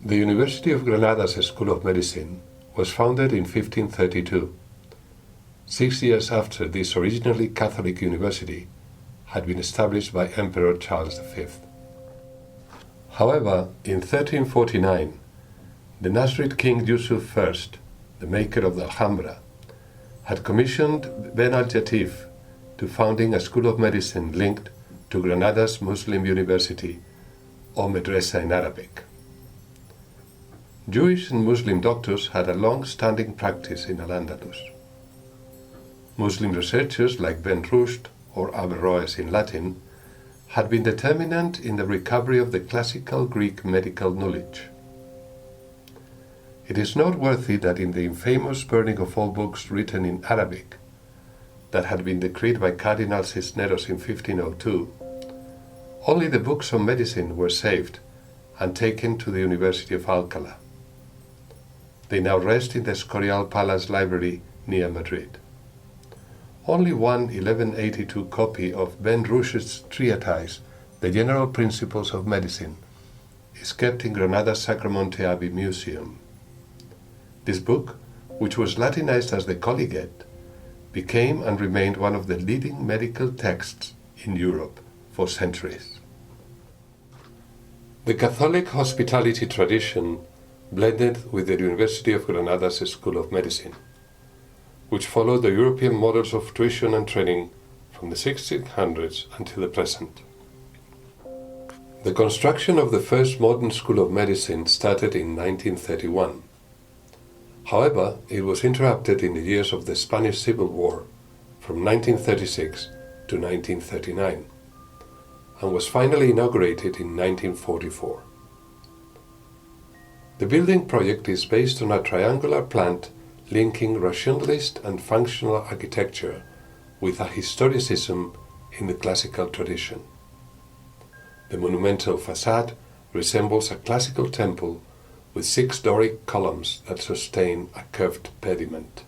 The University of Granada's School of Medicine was founded in 1532, 6 years after this originally Catholic university had been established by Emperor Charles V. However, in 1349, the Nasrid King Yusuf I, the maker of the Alhambra, had commissioned Ben al-Jatif to founding a school of medicine linked to Granada's Muslim University, or Medresa in Arabic. Jewish and Muslim doctors had a long-standing practice in Al-Andalus. Muslim researchers like Ben Rushd, or Averroes in Latin, had been determinant in the recovery of the classical Greek medical knowledge. It is noteworthy that in the infamous burning of all books written in Arabic that had been decreed by Cardinal Cisneros in 1502, only the books on medicine were saved and taken to the University of Alcalá. They now rest in the Escorial Palace Library near Madrid. Only one 1182 copy of Ben Rushd's treatise, The General Principles of Medicine, is kept in Granada's Sacromonte Abbey Museum. This book, which was Latinized as the Collegiate, became and remained one of the leading medical texts in Europe for centuries. The Catholic hospitality tradition blended with the University of Granada's School of Medicine, which followed the European models of tuition and training from the 1600s until the present. The construction of the first modern school of medicine started in 1931. However, it was interrupted in the years of the Spanish Civil War from 1936 to 1939 and was finally inaugurated in 1944. The building project is based on a triangular plant linking rationalist and functional architecture with a historicism in the classical tradition. The monumental facade resembles a classical temple with 6 Doric columns that sustain a curved pediment.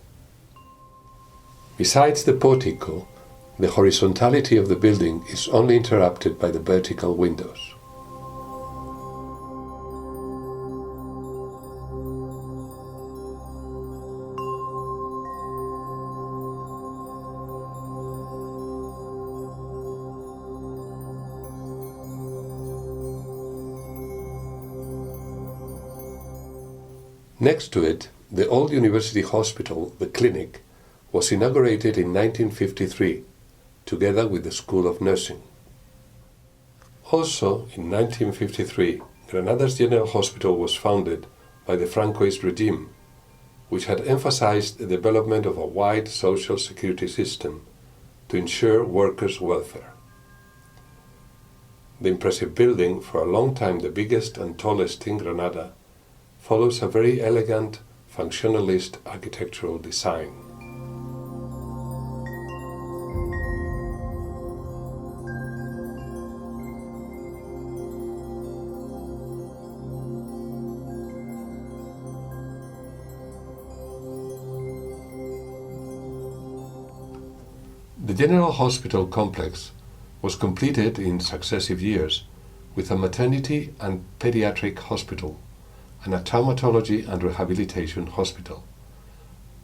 Besides the portico, the horizontality of the building is only interrupted by the vertical windows. Next to it, the old university hospital, the clinic, was inaugurated in 1953, together with the School of Nursing. Also, in 1953, Granada's General Hospital was founded by the Francoist regime, which had emphasized the development of a wide social security system to ensure workers' welfare. The impressive building, for a long time the biggest and tallest in Granada, follows a very elegant, functionalist architectural design. The General Hospital complex was completed in successive years with a maternity and pediatric hospital and a traumatology and rehabilitation hospital,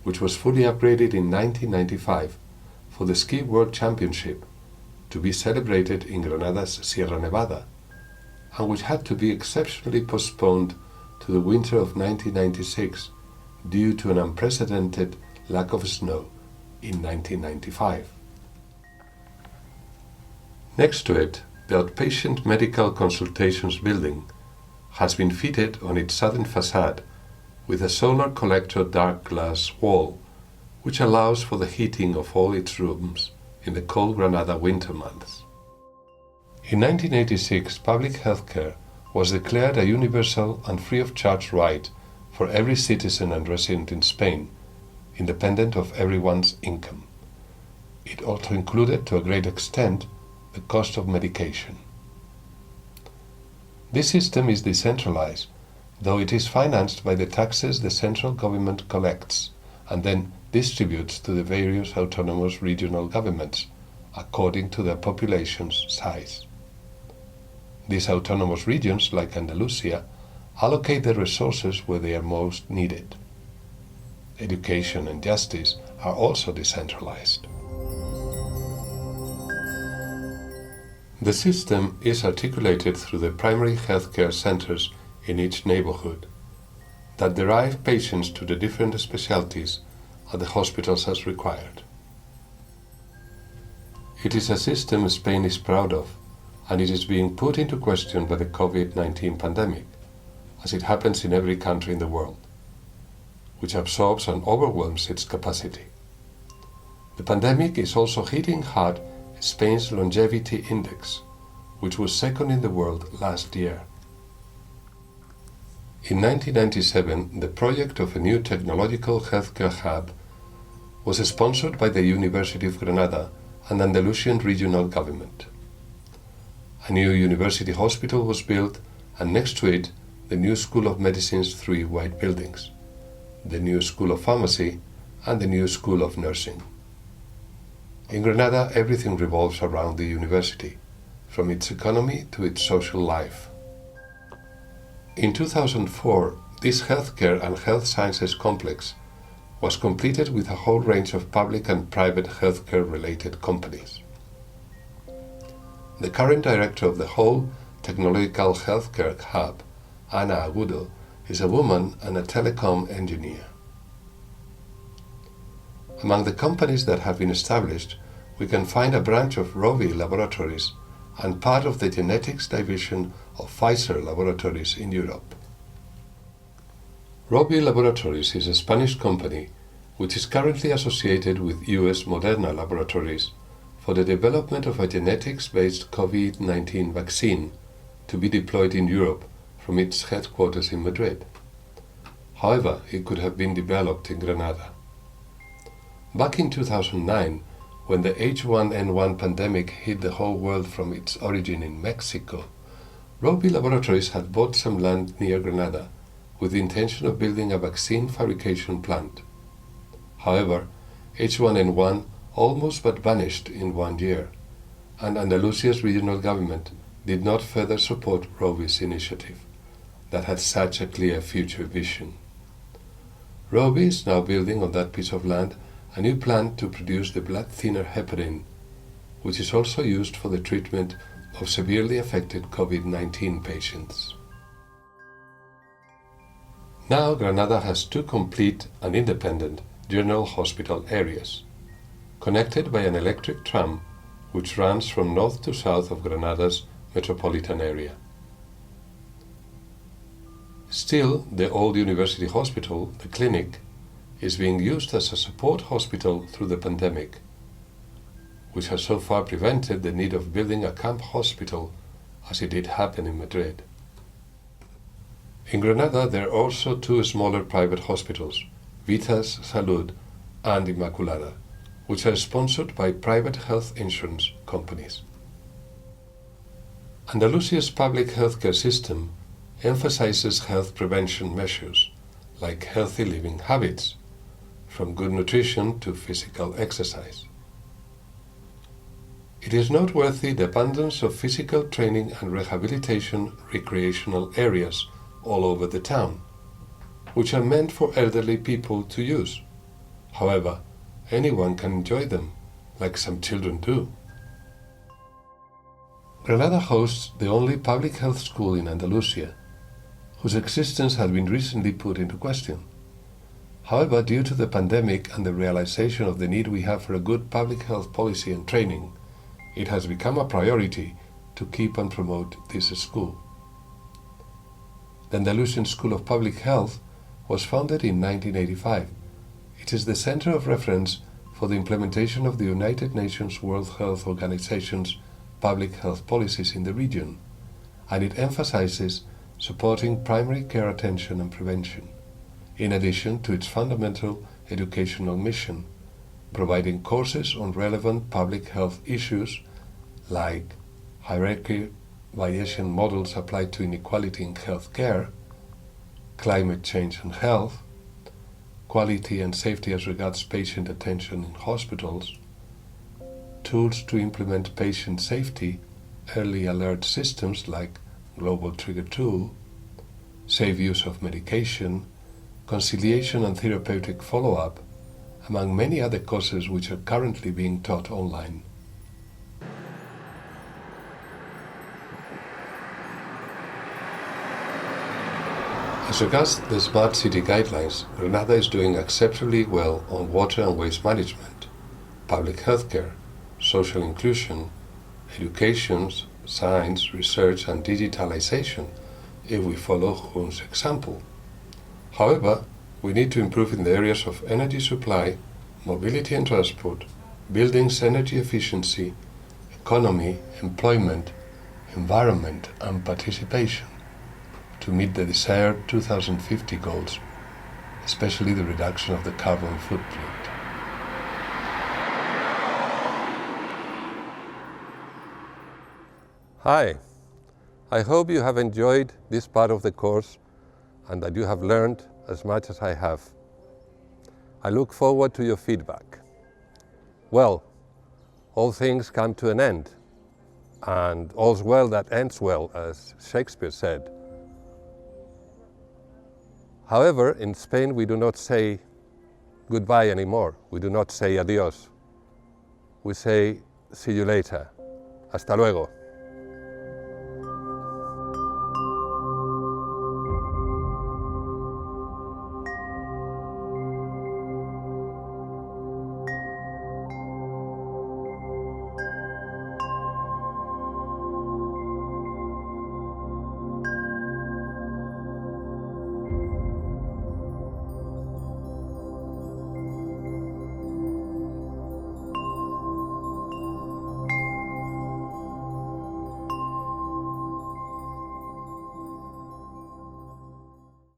which was fully upgraded in 1995 for the Ski World Championship to be celebrated in Granada's Sierra Nevada, and which had to be exceptionally postponed to the winter of 1996 due to an unprecedented lack of snow in 1995. Next to it, the Outpatient Medical Consultations building has been fitted on its southern facade with a solar collector dark glass wall, which allows for the heating of all its rooms in the cold Granada winter months. In 1986, public health care was declared a universal and free of charge right for every citizen and resident in Spain, independent of everyone's income. It also included, to a great extent, the cost of medication. This system is decentralized, though it is financed by the taxes the central government collects and then distributes to the various autonomous regional governments according to their population's size. These autonomous regions, like Andalusia, allocate the resources where they are most needed. Education and justice are also decentralized. The system is articulated through the primary healthcare centers in each neighborhood that derive patients to the different specialties at the hospitals as required. It is a system Spain is proud of, and it is being put into question by the COVID-19 pandemic, as it happens in every country in the world, which absorbs and overwhelms its capacity. The pandemic is also hitting hard Spain's longevity index, which was second in the world last year. In 1997, the project of a new technological healthcare hub was sponsored by the University of Granada and Andalusian regional government. A new university hospital was built, and next to it, the new School of Medicine's 3 white buildings, the new School of Pharmacy, and the new School of Nursing. In Granada, everything revolves around the university, from its economy to its social life. In 2004, this healthcare and health sciences complex was completed with a whole range of public and private healthcare-related companies. The current director of the whole technological healthcare hub, Ana Agudo, is a woman and a telecom engineer. Among the companies that have been established, we can find a branch of Rovi Laboratories and part of the genetics division of Pfizer Laboratories in Europe. Rovi Laboratories is a Spanish company which is currently associated with US Moderna Laboratories for the development of a genetics-based COVID-19 vaccine to be deployed in Europe from its headquarters in Madrid. However, it could have been developed in Granada. Back in 2009, when the H1N1 pandemic hit the whole world from its origin in Mexico, Rovi Laboratories had bought some land near Granada with the intention of building a vaccine fabrication plant. However, H1N1 almost but vanished in 1 year, and Andalusia's regional government did not further support Rovi's initiative that had such a clear future vision. Rovi is now building on that piece of land a new plant to produce the blood thinner heparin, which is also used for the treatment of severely affected COVID-19 patients. Now Granada has 2 complete and independent general hospital areas, connected by an electric tram which runs from north to south of Granada's metropolitan area. Still, the old university hospital, the clinic, is being used as a support hospital through the pandemic, which has so far prevented the need of building a camp hospital as it did happen in Madrid. In Granada, there are also 2 smaller private hospitals, Vitas Salud and Immaculada, which are sponsored by private health insurance companies. Andalusia's public healthcare system emphasizes health prevention measures like healthy living habits, from good nutrition to physical exercise. It is noteworthy the abundance of physical training and rehabilitation recreational areas all over the town, which are meant for elderly people to use. However, anyone can enjoy them, like some children do. Granada hosts the only public health school in Andalusia, whose existence has been recently put into question. However, due to the pandemic and the realization of the need we have for a good public health policy and training, it has become a priority to keep and promote this school. The Andalusian School of Public Health was founded in 1985. It is the center of reference for the implementation of the United Nations World Health Organization's public health policies in the region, and it emphasizes supporting primary care attention and prevention, in addition to its fundamental educational mission, providing courses on relevant public health issues like hierarchy Bayesian models applied to inequality in health care, climate change and health, quality and safety as regards patient attention in hospitals, tools to implement patient safety, early alert systems like Global Trigger Tool, safe use of medication, conciliation and therapeutic follow-up, among many other courses which are currently being taught online. As regards the Smart City Guidelines, Granada is doing exceptionally well on water and waste management, public healthcare, social inclusion, education, science, research and digitalization, if we follow Jun's example. However, we need to improve in the areas of energy supply, mobility and transport, buildings' energy efficiency, economy, employment, environment and participation to meet the desired 2050 goals, especially the reduction of the carbon footprint. Hi, I hope you have enjoyed this part of the course and that you have learned as much as I have. I look forward to your feedback. Well, all things come to an end, and all's well that ends well, as Shakespeare said. However, in Spain we do not say goodbye anymore. We do not say adios. We say see you later. Hasta luego.